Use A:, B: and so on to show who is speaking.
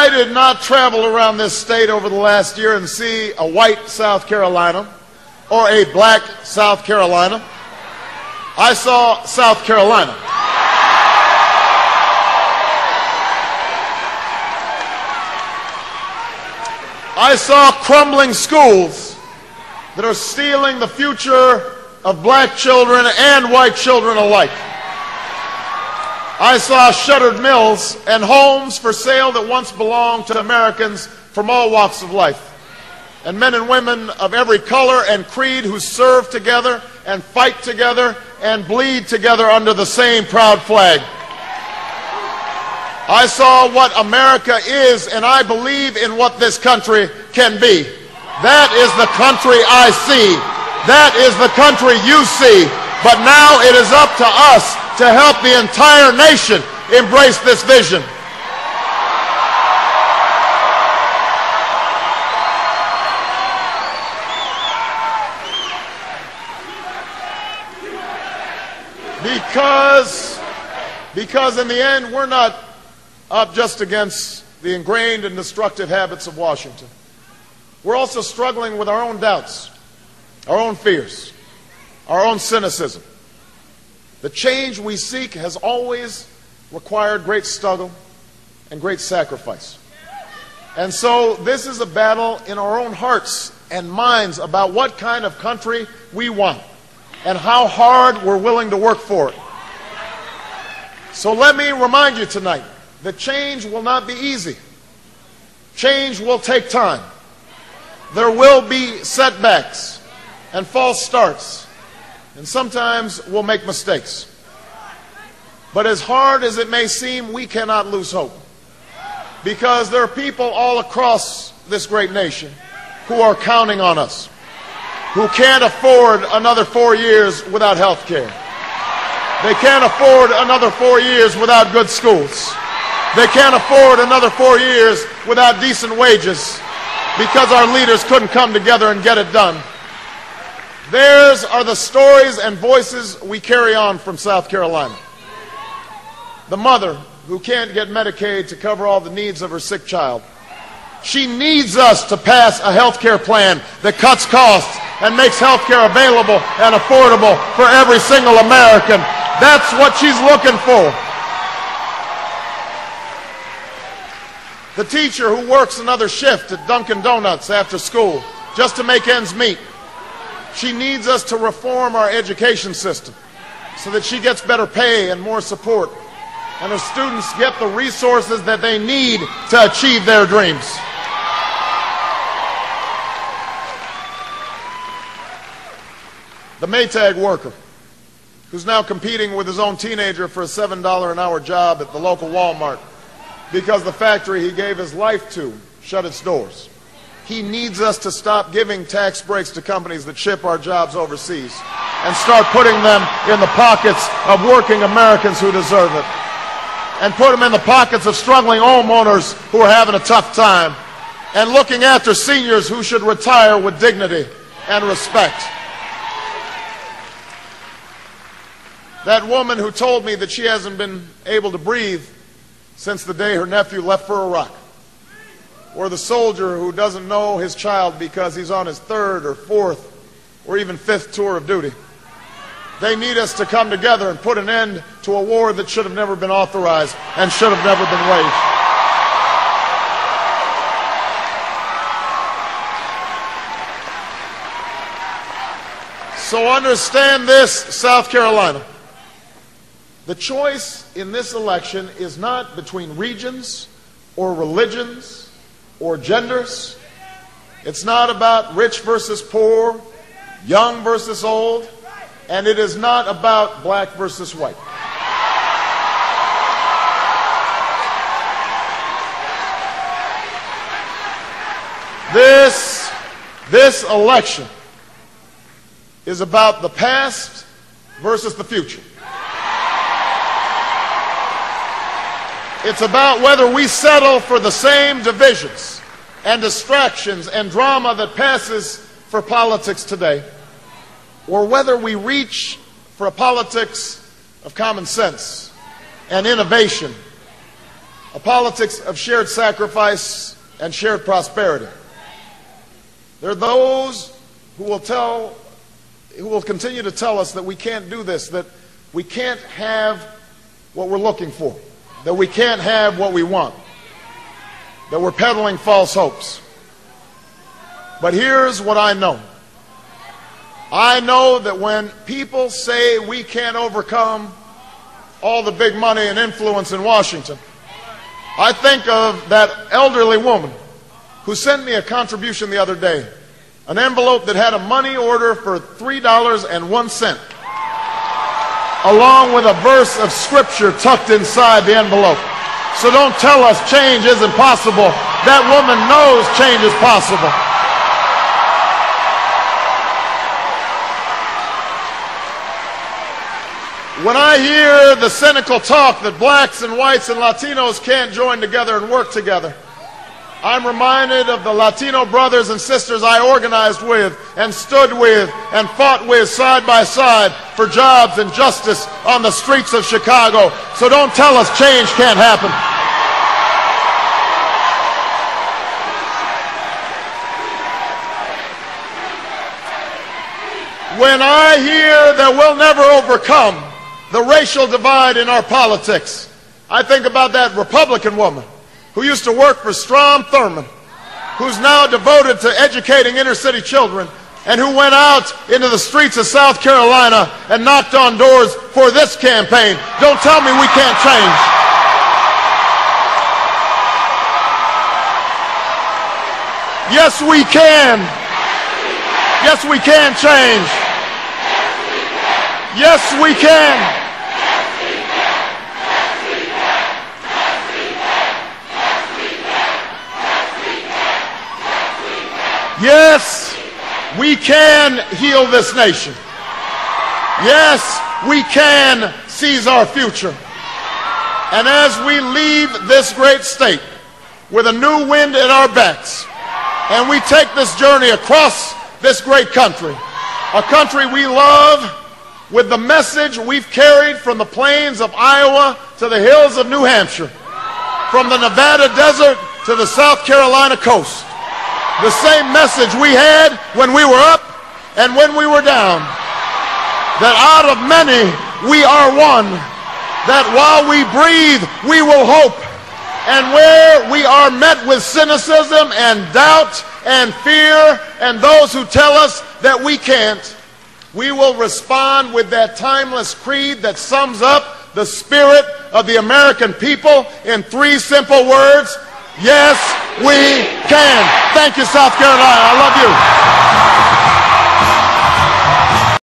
A: I did not travel around this state over the last year and see a white South Carolina or a black South Carolina. I saw South Carolina. I saw crumbling schools that are stealing the future of black children and white children alike. I saw shuttered mills and homes for sale that once belonged to Americans from all walks of life, and men and women of every color and creed who serve together and fight together and bleed together under the same proud flag. I saw what America is, and I believe in what this country can be. That is the country I see. That is the country you see. But now it is up to us to help the entire nation embrace this vision. Because in the end, we're not up just against the ingrained and destructive habits of Washington. We're also struggling with our own doubts, our own fears, our own cynicism. The change we seek has always required great struggle and great sacrifice. And so this is a battle in our own hearts and minds about what kind of country we want and how hard we're willing to work for it. So let me remind you tonight that change will not be easy. Change will take time. There will be setbacks and false starts, and sometimes we'll make mistakes. But as hard as it may seem, we cannot lose hope, because there are people all across this great nation who are counting on us, who can't afford another 4 years without health care. They can't afford another 4 years without good schools. They can't afford another 4 years without decent wages, because our leaders couldn't come together and get it done. Theirs are the stories and voices we carry on from South Carolina. The mother who can't get Medicaid to cover all the needs of her sick child. She needs us to pass a health care plan that cuts costs and makes health care available and affordable for every single American. That's what she's looking for. The teacher who works another shift at Dunkin' Donuts after school just to make ends meet. She needs us to reform our education system so that she gets better pay and more support, and her students get the resources that they need to achieve their dreams. The Maytag worker who's now competing with his own teenager for a $7 an hour job at the local Walmart because the factory he gave his life to shut its doors. He needs us to stop giving tax breaks to companies that ship our jobs overseas and start putting them in the pockets of working Americans who deserve it, and put them in the pockets of struggling homeowners who are having a tough time, and looking after seniors who should retire with dignity and respect. That woman who told me that she hasn't been able to breathe since the day her nephew left for Iraq. Or the soldier who doesn't know his child because he's on his third or fourth or even fifth tour of duty. They need us to come together and put an end to a war that should have never been authorized and should have never been waged. So understand this, South Carolina. The choice in this election is not between regions or religions or genders. It's not about rich versus poor, young versus old, and it is not about black versus white. This election is about the past versus the future. It's about whether we settle for the same divisions and distractions and drama that passes for politics today, or whether we reach for a politics of common sense and innovation a politics of shared sacrifice and shared prosperity. There are those who will continue to tell us that we can't do this, that we can't have what we're looking for, that we can't have what we want, that we're peddling false hopes. But here's what I know. I know that when people say we can't overcome all the big money and influence in Washington, I think of that elderly woman who sent me a contribution the other day, an envelope that had a money order for $3.01, along with a verse of scripture tucked inside the envelope. So don't tell us change isn't possible. That woman knows change is possible. When I hear the cynical talk that blacks and whites and Latinos can't join together and work together, I'm reminded of the Latino brothers and sisters I organized with and stood with and fought with side by side for jobs and justice on the streets of Chicago. So don't tell us change can't happen. When I hear that we'll never overcome the racial divide in our politics, I think about that Republican woman who used to work for Strom Thurmond, who's now devoted to educating inner city children, and who went out into the streets of South Carolina and knocked on doors for this campaign. Don't tell me we can't change. Yes, we can. Yes, we can change. Yes, we can. Yes, we can heal this nation. Yes, we can seize our future. And as we leave this great state with a new wind in our backs, and we take this journey across this great country, a country we love, with the message we've carried from the plains of Iowa to the hills of New Hampshire, from the Nevada desert to the South Carolina coast, the same message we had when we were up and when we were down, that out of many we are one, that while we breathe we will hope, and where we are met with cynicism and doubt and fear and those who tell us that we can't, we will respond with that timeless creed that sums up the spirit of the American people in 3 simple words: yes, we can. Thank you, South Carolina. I love you.